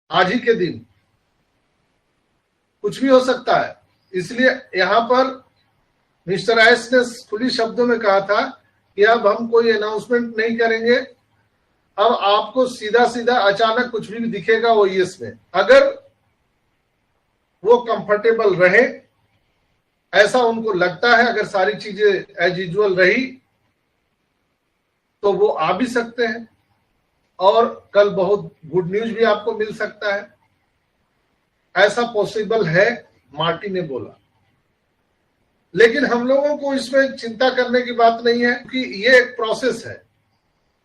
आज ही के दिन कुछ भी हो सकता है। इसलिए यहां पर मिस्टर एस ने खुली शब्दों में कहा था कि अब हम कोई अनाउंसमेंट नहीं करेंगे, अब आपको सीधा सीधा अचानक कुछ भी दिखेगा वो इसमें, अगर वो कंफर्टेबल रहे, ऐसा उनको लगता है, अगर सारी चीजें एज यूजुअल रही तो वो आ भी सकते हैं और कल बहुत गुड न्यूज भी आपको मिल सकता है, ऐसा पॉसिबल है, मार्टी ने बोला। लेकिन हम लोगों को इसमें चिंता करने की बात नहीं है कि ये एक प्रोसेस है,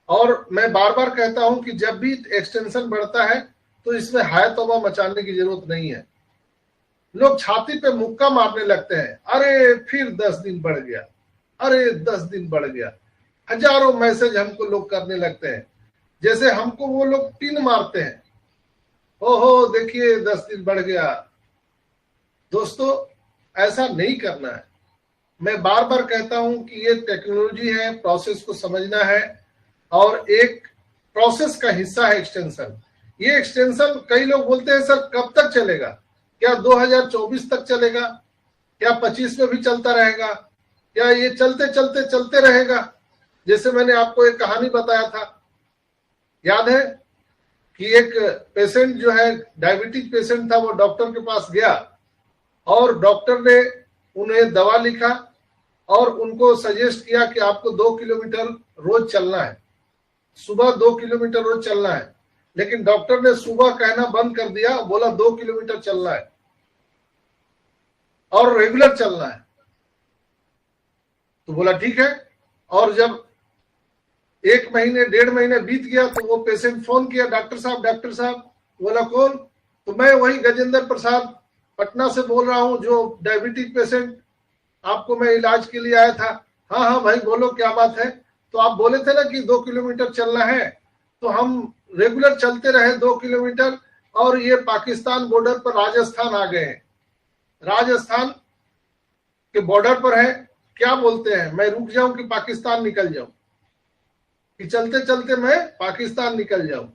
और मैं बार बार कहता हूं कि जब भी एक्सटेंशन बढ़ता है तो इसमें हाय तौबा मचाने की जरूरत नहीं है। लोग छाती पे मुक्का मारने लगते हैं, अरे फिर 10 दिन बढ़ गया, अरे 10 दिन बढ़ गया, हजारों मैसेज हमको लोग करने लगते हैं, जैसे हमको वो लोग पिन मारते हैं, ओहो देखिए 10 दिन बढ़ गया। दोस्तों ऐसा नहीं करना है। मैं बार बार कहता हूं कि ये टेक्नोलॉजी है, प्रोसेस को समझना है, और एक प्रोसेस का हिस्सा है एक्सटेंशन। ये एक्सटेंशन कई लोग बोलते हैं सर कब तक चलेगा, क्या 2024 तक चलेगा, क्या 25 में भी चलता रहेगा, क्या ये चलते चलते चलते रहेगा। जैसे मैंने आपको एक कहानी बताया था, याद है कि एक पेशेंट जो है डायबिटिक पेशेंट था, वो डॉक्टर के पास गया और डॉक्टर ने उन्हें दवा लिखा और उनको सजेस्ट किया कि आपको 2 किलोमीटर रोज चलना है, सुबह 2 किलोमीटर रोज चलना है। लेकिन डॉक्टर ने सुबह कहना बंद कर दिया, बोला 2 किलोमीटर चलना है और रेगुलर चलना है। तो बोला ठीक है। और जब 1 महीने 1.5 महीने बीत गया तो वो पेशेंट फोन किया, डॉक्टर साहब डॉक्टर साहब। बोला कौन? तो मैं वही गजेंद्र प्रसाद पटना से बोल रहा हूं, जो डायबिटिक पेशेंट, आपको मैं इलाज के लिए आया था। हाँ हाँ भाई बोलो क्या बात है। तो आप बोले थे ना कि 2 किलोमीटर चलना है, तो हम रेगुलर चलते रहे 2 किलोमीटर, और ये पाकिस्तान बॉर्डर पर राजस्थान आ गए हैं, राजस्थान के बॉर्डर पर है। क्या बोलते हैं, मैं रुक जाऊं कि पाकिस्तान निकल जाऊं, कि चलते चलते मैं पाकिस्तान निकल जाऊं।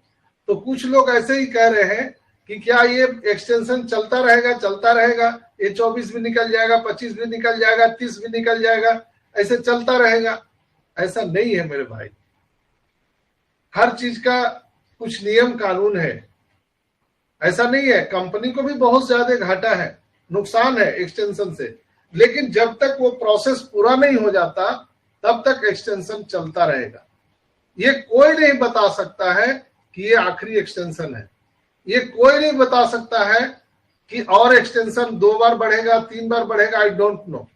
तो कुछ लोग ऐसे ही कह रहे हैं कि क्या ये एक्सटेंशन चलता रहेगा, चलता रहेगा, ये 24 भी निकल जाएगा, 25 भी निकल जाएगा, 30 भी निकल जाएगा, ऐसे चलता रहेगा। ऐसा नहीं है मेरे भाई, हर चीज का कुछ नियम कानून है। ऐसा नहीं है, कंपनी को भी बहुत ज्यादा घाटा है, नुकसान है एक्सटेंशन से, लेकिन जब तक वो प्रोसेस पूरा नहीं हो जाता तब तक एक्सटेंशन चलता रहेगा। ये कोई नहीं बता सकता है कि ये आखिरी एक्सटेंशन है, ये कोई नहीं बता सकता है कि और एक्सटेंशन 2 बार बढ़ेगा, 3 बार बढ़ेगा, आई डोंट नो,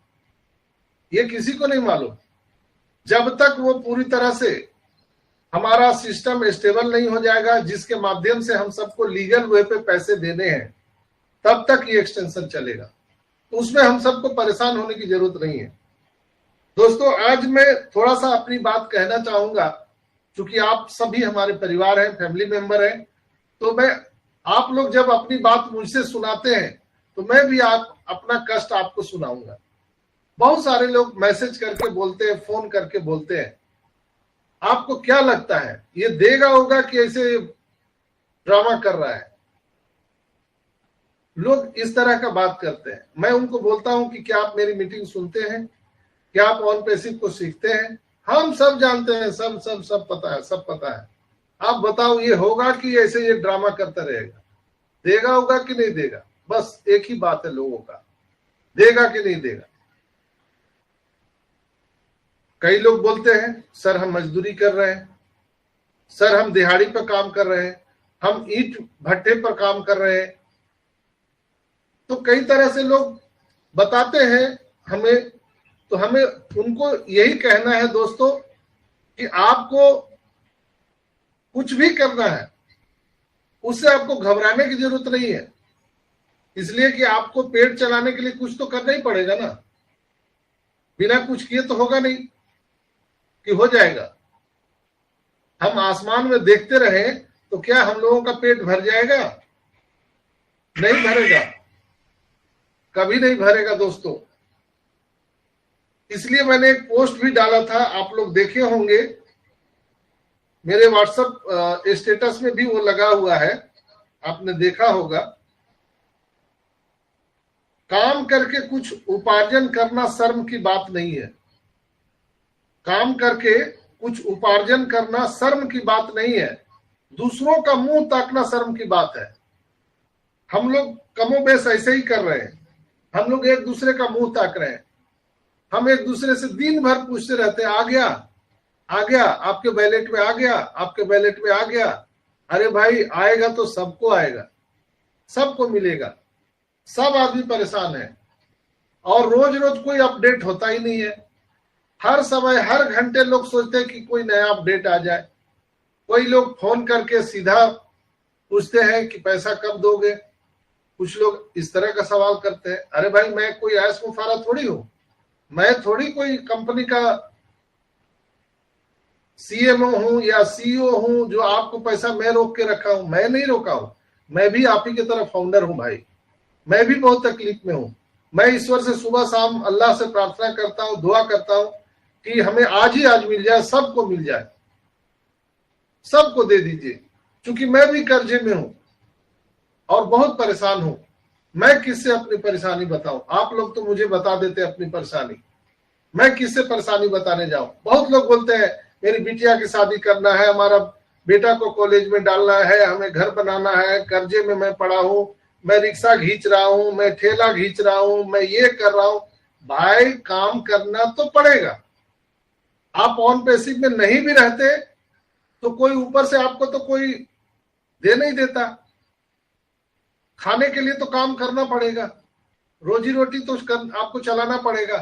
ये किसी को नहीं मालूम। जब तक वो पूरी तरह से हमारा सिस्टम स्टेबल नहीं हो जाएगा, जिसके माध्यम से हम सबको लीगल वे पे पैसे देने हैं, तब तक ये एक्सटेंशन चलेगा। तो उसमें हम सबको परेशान होने की जरूरत नहीं है। दोस्तों आज मैं थोड़ा सा अपनी बात कहना चाहूंगा, क्योंकि आप सभी हमारे परिवार हैं, फैमिली मेंबर हैं, तो मैं, आप लोग जब अपनी बात मुझसे सुनाते हैं तो मैं भी अपना कष्ट आपको सुनाऊंगा। बहुत सारे लोग मैसेज करके बोलते हैं, फोन करके बोलते हैं, आपको क्या लगता है ये देगा होगा कि ऐसे ड्रामा कर रहा है? लोग इस तरह का बात करते हैं। मैं उनको बोलता हूं कि क्या आप मेरी मीटिंग सुनते हैं, क्या आप ऑन पैसिव को सीखते हैं? हम सब जानते हैं, सब सब सब पता है, सब पता है। आप बताओ ये होगा कि ऐसे ये ड्रामा करता रहेगा? देगा होगा कि नहीं देगा? बस एक ही बात है लोगों का, देगा कि नहीं देगा। कई लोग बोलते हैं सर हम मजदूरी कर रहे हैं, सर हम दिहाड़ी पर काम कर रहे हैं, हम ईंट भट्टे पर काम कर रहे हैं। तो कई तरह से लोग बताते हैं हमें, तो हमें उनको यही कहना है दोस्तों कि आपको कुछ भी करना है उससे आपको घबराने की जरूरत नहीं है, इसलिए कि आपको पेट चलाने के लिए कुछ तो करना ही पड़ेगा ना। बिना कुछ किए तो होगा नहीं कि हो जाएगा। हम आसमान में देखते रहे तो क्या हम लोगों का पेट भर जाएगा? नहीं भरेगा, कभी नहीं भरेगा दोस्तों। इसलिए मैंने एक पोस्ट भी डाला था, आप लोग देखे होंगे, मेरे व्हाट्सएप स्टेटस में भी वो लगा हुआ है। आपने देखा होगा, काम करके कुछ उपार्जन करना शर्म की बात नहीं है। काम करके कुछ उपार्जन करना शर्म की बात नहीं है। दूसरों का मुंह ताकना शर्म की बात है। हम लोग कमोबेश ऐसे ही कर रहे हैं। हम लोग एक दूसरे का मुंह ताक रहे हैं। हम एक दूसरे से दिन भर पूछते रहते हैं, आ गया, आ गया, आपके बैलेट में आ गया, आपके बैलेट में आ गया। अरे भाई, आएगा तो सबको आएगा, सबको मिलेगा। सब आदमी परेशान है और रोज रोज कोई अपडेट होता ही नहीं है। हर समय हर घंटे लोग सोचते हैं कि कोई नया अपडेट आ जाए। कोई लोग फोन करके सीधा पूछते हैं कि पैसा कब दोगे। कुछ लोग इस तरह का सवाल करते हैं। अरे भाई, मैं कोई ऐश मुफारा थोड़ी हूं। मैं थोड़ी कोई कंपनी का सीएमओ हूं या सीईओ हूं जो आपको पैसा मैं रोक के रखा हूं। मैं नहीं रोका हूं। मैं भी आप ही की तरह फाउंडर हूं भाई। मैं भी बहुत तकलीफ में हूं। मैं ईश्वर से सुबह शाम अल्लाह से प्रार्थना करता हूं, दुआ करता हूं कि हमें आज ही आज मिल जाए, सबको मिल जाए, सबको दे दीजिए। क्योंकि मैं भी कर्जे में हूं और बहुत परेशान हूं। मैं किससे अपनी परेशानी बताऊं? आप लोग तो मुझे बता देते अपनी परेशानी। मैं किससे परेशानी बताने जाऊं? बहुत लोग बोलते हैं मेरी बिटिया की शादी करना है, हमारा बेटा को कॉलेज में डालना है, हमें घर बनाना है, कर्जे में मैं पड़ा हूं, मैं रिक्शा खींच रहा हूं, मैं ठेला खींच रहा हूं, मैं ये कर रहा हूं। भाई, काम करना तो पड़ेगा। आप ऑन पैसिव में नहीं भी रहते तो कोई ऊपर से आपको तो कोई दे नहीं देता। खाने के लिए तो काम करना पड़ेगा। रोजी रोटी तो आपको चलाना पड़ेगा।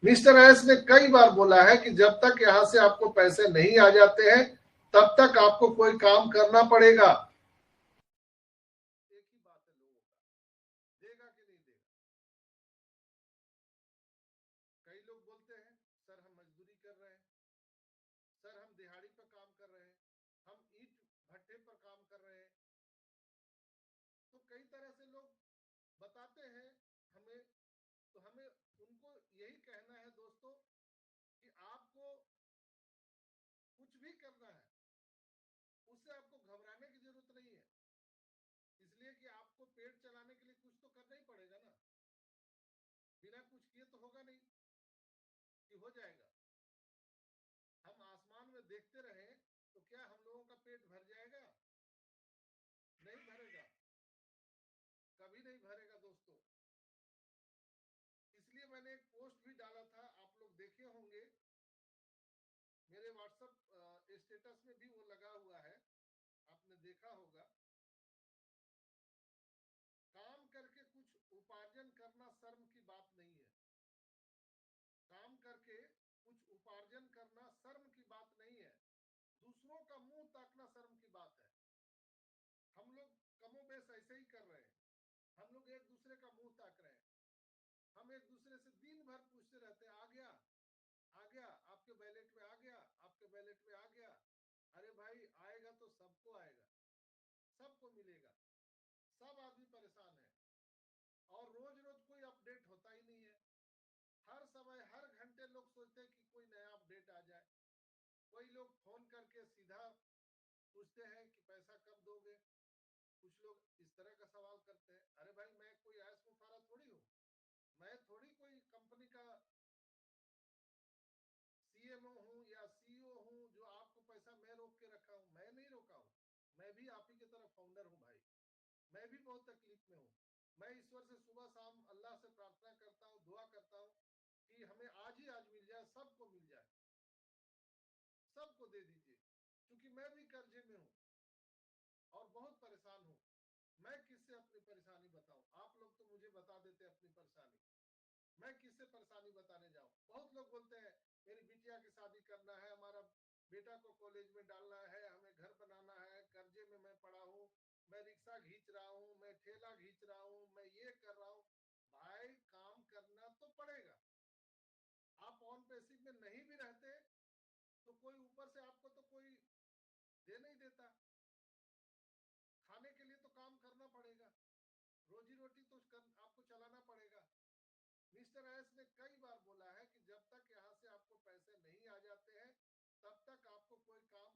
मिस्टर एस ने कई बार बोला है कि जब तक यहां से आपको पैसे नहीं आ जाते हैं तब तक आपको कोई काम करना पड़ेगा। एक ही बात है लोगों का, देगा कि नहीं देगा। कई लोग बोलते हैं सर हम मजदूरी कर रहे हैं, सर हम दिहाड़ी पर काम कर रहे हैं, हम ईंट भट्टे पर काम कर रहे हैं। तो कई तरह से लोग बताते हैं हमें। तो हमें उनको यही कहना है दोस्तों कि आपको कुछ भी करना है, उससे आपको घबराने की जरूरत नहीं है। इसलिए कि आपको पेट चलाने के लिए कुछ तो करना ही पड़ेगा ना। बिना कुछ किए तो होगा नहीं कि हो जाएगा। हम आसमान में देखते रहे तो क्या हम लोगों का पेट भर जाएगा? नहीं भरेगा, कभी नहीं भरेगा दोस्तों। इसलिए मैंने एक पोस्ट भी डाला था, आप लोग देखे होंगे, मेरे व्हाट्सएप स्टेटस में भी वो लगा हुआ है, आपने देखा होगा। काम करके कुछ उपार्जन करना शर्म की बात नहीं है। काम करके कुछ उपार्जन करना शर्म की बात नहीं है। दूसरों का मुंह ताकना शर्म की बात है। हम लोग कमोबेश ऐसे ही कर रहे हैं। हम लोग एक दूसरे का मुंह ताक रहे हैं। हम एक दूसरे से दिन भर पूछते रहते हैं, आ गया, आ गया, आपके बैलेट में आ गया, आपके बैलेट में आ गया। अरे भाई, आएगा तो सबको आएगा, सबको मिलेगा। सब आदमी परेशान है और रोज रोज कोई अपडेट होता ही नहीं है। हर समय हर घंटे लोग सोचते हैं कि कोई नया अपडेट आ जाए। कोई लोग फोन करके सीधा पूछते हैं कि पैसा कब दोगे। कुछ लोग इस तरह का सवाल करते हैं। अरे भाई, मैं कोई ऐश मुफारा थोड़ी हूं। मैं थोड़ी कोई कंपनी का सीएमओ हूं या सीईओ हूं जो आपको पैसा मैं रोक के रखा हूं। मैं नहीं रोका हूं। मैं भी आप ही की तरह फाउंडर हूं भाई। मैं भी बहुत तकलीफ में हूं। मैं ईश्वर से सुबह शाम अल्लाह से प्रार्थना करता हूं, दुआ करता हूं कि हमें आज ही आज मिल जाए, सबको मिल जाए, सबको दे दीजिए। क्योंकि मैं भी कर्जे में हूं और बहुत परेशान हूं। मैं किससे अपनी परेशानी बताऊं? आप लोग तो मुझे बता देते अपनी परेशानी। मैं किससे परेशानी बताने जाऊं? बहुत लोग बोलते हैं मेरी बिटिया की शादी करना है, हमारा बेटा को कॉलेज में डालना है, हमें घर बनाना है, कर्जे में मैं पड़ा हूं, मैं रिक्शा खींच रहा हूं, मैं ठेला खींच रहा हूं, मैं ये कर रहा हूं। भाई, काम करना तो पड़ेगा। आप ऑन पैसिव में नहीं भी रहते तो कोई ऊपर से आपको तो कोई दे नहीं देता। खाने के लिए तो काम करना पड़ेगा। रोजी रोटी तो आपको चलाना पड़ेगा। मिस्टर एस ने कई बार बोला है कि जब तक यहां से आपको पैसे नहीं आ जाते हैं तब तक आपको कोई काम